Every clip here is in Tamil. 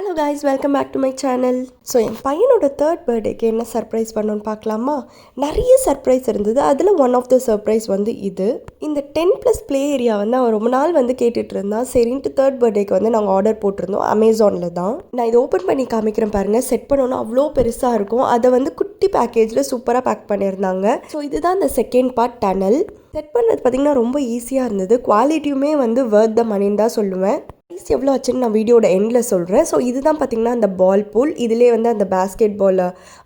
Hello guys, welcome back to my channel. So என் பையனோட தேர்ட் பர்த்டேக்கு என்ன சர்ப்ரைஸ் பண்ணணும்னு பார்க்கலாமா? நிறைய சர்ப்ரைஸ் இருந்தது. அதில் ஒன் ஆஃப் த சர்ப்ரைஸ் வந்து இது. இந்த 10+ ப்ளே ஏரியா வந்து அவன் ரொம்ப நாள் வந்து கேட்டுட்டு இருந்தான். சரின்ட்டு தேர்ட் பர்த்டேக்கு வந்து நாங்கள் ஆர்டர் போட்டிருந்தோம். அமேசானில் தான். நான் இதை ஓப்பன் பண்ணி காமிக்கிறேன் பாருங்கள். செட் பண்ணோன்னா அவ்வளோ பெருசாக இருக்கும். அதை வந்து குட்டி பேக்கேஜில் சூப்பராக பேக் பண்ணியிருந்தாங்க. ஸோ இதுதான் இந்த செகண்ட் பார்ட் டனல். செட் பண்ணுறது பார்த்திங்கன்னா ரொம்ப ஈஸியாக இருந்தது. குவாலிட்டியுமே வந்து வர்த் த மணின்னு தான் சொல்லுவேன். ப்ரைஸ் எவ்வளோ ஆச்சுன்னு நான் வீடியோட எண்டில் சொல்கிறேன். ஸோ இதுதான் பார்த்திங்கன்னா அந்த பால் பூல். இதிலே வந்து அந்த பேஸ்கெட் பால்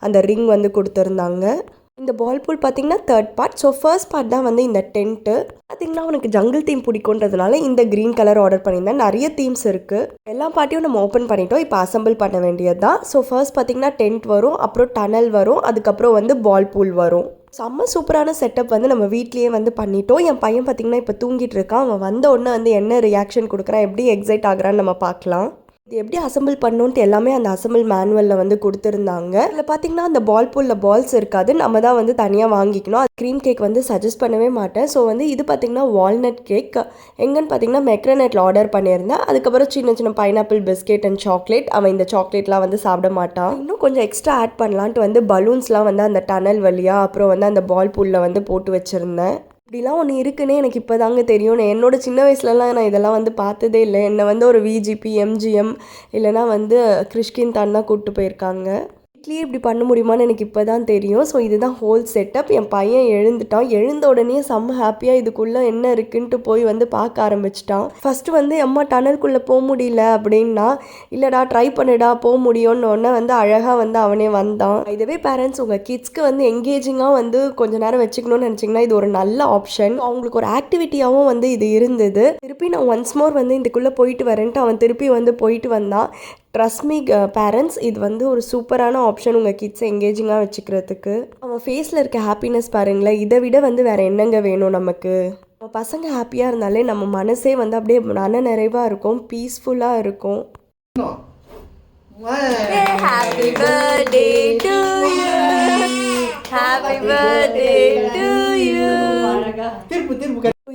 அந்த ரிங் வந்து கொடுத்துருந்தாங்க. இந்த பால் பூல் பார்த்திங்கன்னா third part. So first part தான் வந்து இந்த டென்ட்டு. பார்த்திங்கன்னா அவனுக்கு ஜங்கிள் தீம் பிடிக்குன்றதுனால இந்த க்ரீன் கலர் ஆர்டர் பண்ணியிருந்தேன். நிறைய தீம்ஸ் இருக்குது. எல்லா பார்ட்டியும் நம்ம ஓப்பன் பண்ணிட்டோம். இப்போ அசம்பிள் பண்ண வேண்டியது தான். ஸோ ஃபர்ஸ்ட் பார்த்திங்கன்னா டென்ட் வரும், அப்புறம் டனல் வரும், அதுக்கப்புறம் வந்து பால் பூல் வரும். செம்ம சூப்பரான செட்டப் வந்து நம்ம வீட்லேயே வந்து பண்ணிட்டோம். என் பையன் பார்த்திங்கன்னா இப்போ தூங்கிட்டு இருக்கான். அவன் வந்த உடனே வந்து என்ன ரியாக்ஷன் கொடுக்குறான், எப்படி எக்ஸைட் ஆகுறான்னு நம்ம பார்க்கலாம். இது எப்படி அசம்பிள் பண்ணணுன்ட்டு எல்லாமே அந்த அசம்பிள் மேனுவலில் வந்து கொடுத்துருந்தாங்க. இதில் பார்த்திங்கன்னா அந்த பால் பூலில் பால்ஸ் இருக்காது, நம்ம தான் வந்து தனியாக வாங்கிக்கணும். அது க்ரீம் கேக் வந்து சஜஸ்ட் பண்ணவே மாட்டேன். ஸோ வந்து இது பார்த்திங்கன்னா வால்நட் கேக். எங்கன்னு பார்த்திங்கன்னா மெக்ரனெட்டில் ஆர்டர் பண்ணியிருந்தேன். அதுக்கப்புறம் சின்ன சின்ன பைனாப்பிள் பிஸ்கெட் அண்ட் சாக்லேட். அவன் இந்த சாக்லேட்லாம் வந்து சாப்பிட மாட்டான். இன்னும் கொஞ்சம் எக்ஸ்ட்ரா ஆட் பண்ணலான்ட்டு வந்து பலூன்ஸ்லாம் வந்து அந்த டனல் வழியாக அப்புறம் வந்து அந்த பால் பூலில் வந்து போட்டு வச்சுருந்தேன். இப்படிலாம் ஒன்று இருக்குன்னே எனக்கு இப்போ தாங்க தெரியும். என்னோட சின்ன வயசுலலாம் நான் இதெல்லாம் வந்து பார்த்ததே இல்லை. என்னை வந்து ஒரு விஜிபி, எம்ஜிஎம் இல்லைனா வந்து கிருஷ்கின் தான் கூப்பிட்டு போயிருக்காங்க. வீட்லேயே இப்படி பண்ண முடியுமான்னு எனக்கு இப்போ தான் தெரியும். ஸோ இதுதான் ஹோல் செட்டப். என் பையன் எழுந்துட்டான். எழுந்த உடனே செம்ம ஹாப்பியாக இதுக்குள்ளே என்ன இருக்குன்ட்டு போய் வந்து பார்க்க ஆரம்பிச்சிட்டான். ஃபஸ்ட்டு வந்து அம்மா டனலுக்குள்ளே போக முடியல அப்படின்னா, இல்லைடா ட்ரை பண்ணுடா போக முடியும்னு ஒன்று வந்து அழகாக வந்து அவனே வந்தான். இதுவே பேரண்ட்ஸ் உங்கள் கிட்ஸ்க்கு வந்து எங்கேஜிங்காக வந்து கொஞ்ச நேரம் வச்சுக்கணும்னு நினச்சிங்கன்னா இது ஒரு நல்ல ஆப்ஷன். அவங்களுக்கு ஒரு ஆக்டிவிட்டியாகவும் வந்து இது இருந்தது. திருப்பி நான் ஒன்ஸ் மோர் வந்து இதுக்குள்ளே போயிட்டு வரேன்ட்டு அவன் திருப்பி வந்து போயிட்டு வந்தான். ட்ரஸ்ட் மீ பேரண்ட்ஸ், இது வந்து ஒரு சூப்பரான ஆப்ஷன் உங்கள் கிட்ஸை எங்கேஜிங்காக வச்சுக்கிறதுக்கு. அவன் ஃபேஸில் இருக்க ஹாப்பினஸ் பாருங்களேன். இதை விட வந்து வேறு என்னங்க வேணும் நமக்கு? நம்ம பசங்க ஹாப்பியாக இருந்தாலே நம்ம மனசே வந்து அப்படியே மன நிறைவாக இருக்கும், பீஸ்ஃபுல்லாக இருக்கும். Happy birthday to you. Happy birthday to you.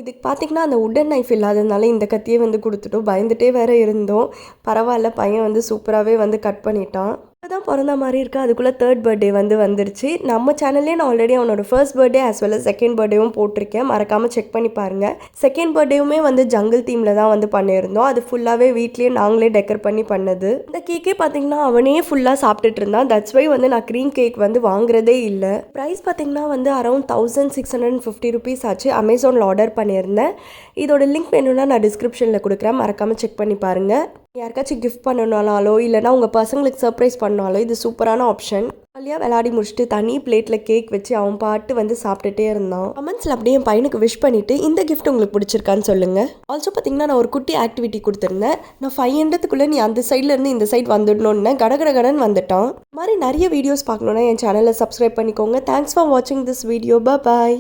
இதுக்கு பார்த்திங்கன்னா அந்த உடன் நைஃப் இல்லாததுனால இந்த கத்தியே வந்து கொடுத்துட்டோம். பயந்துட்டே வேற இருந்தோம். பரவாயில்ல, பையன் வந்து சூப்பராகவே வந்து கட் பண்ணிட்டான். தான் பிறந்த மாதிரி இருக்குது. அதுக்குள்ளே தேர்ட் பர்த்டே வந்து வந்துருச்சு. நம்ம சேனல்லே நான் ஆல்ரெடி அவனோட first birthday as well second பர்த்டேவும் போட்டிருக்கேன். மறக்காமல் செக் பண்ணி பாருங்கள். செகண்ட் பர்த்டேவுமே வந்து ஜங்கிள் தீமில் தான் வந்து பண்ணியிருந்தோம். அது ஃபுல்லாகவே வீட்லேயே நாங்களே டெக்கர் பண்ணி பண்ணது. இந்த கேக்கே பார்த்திங்கன்னா அவனே ஃபுல்லாக சாப்பிட்டுட்டு இருந்தான். தட்ஸ் வை வந்து நான் க்ரீம் கேக் வந்து வாங்குறதே இல்லை. ப்ரைஸ் பார்த்திங்கன்னா வந்து அரௌண்ட் 1650 ருபீஸ் ஆச்சு. அமேசானில் ஆர்டர் பண்ணியிருந்தேன். இதோட லிங்க் வேணும்னா நான் டிஸ்கிரிப்ஷனில் கொடுக்குறேன். மறக்காமல் செக் பண்ணி பாருங்கள். யாருக்காச்சும் கிஃப்ட் பண்ணணும்னாலோ இல்லைனா உங்கள் பசங்களுக்கு சர்ப்ரைஸ் பண்ணாலோ இது சூப்பரான ஆப்ஷன். ஜாலியாக விளையாடி முடிச்சுட்டு தனி பிளேட்டில் கேக் வச்சு அவன் பாட்டு வந்து சாப்பிட்டுட்டே இருந்தான். கமெண்ட்ஸில் அப்படியே என் பையனுக்கு விஷ் பண்ணிவிட்டு இந்த கிஃப்ட் உங்களுக்கு பிடிச்சிருக்கான்னு சொல்லுங்கள். ஆல்சோ பார்த்திங்கன்னா நான் ஒரு குட்டி ஆக்டிவிட்டி கொடுத்துருந்தேன். நான் 500க்குள்ளே நீ அந்த சைட்லேருந்து இந்த சைட் வந்துடணுன்னு கடகடகடன் வந்துட்டான். இது மாதிரி நிறைய வீடியோஸ் பார்க்கணுன்னா என் சேனலை சப்ஸ்கிரைப் பண்ணிக்கோங்க. தேங்க்ஸ் ஃபார் வாட்சிங் திஸ் வீடியோ. பாய்.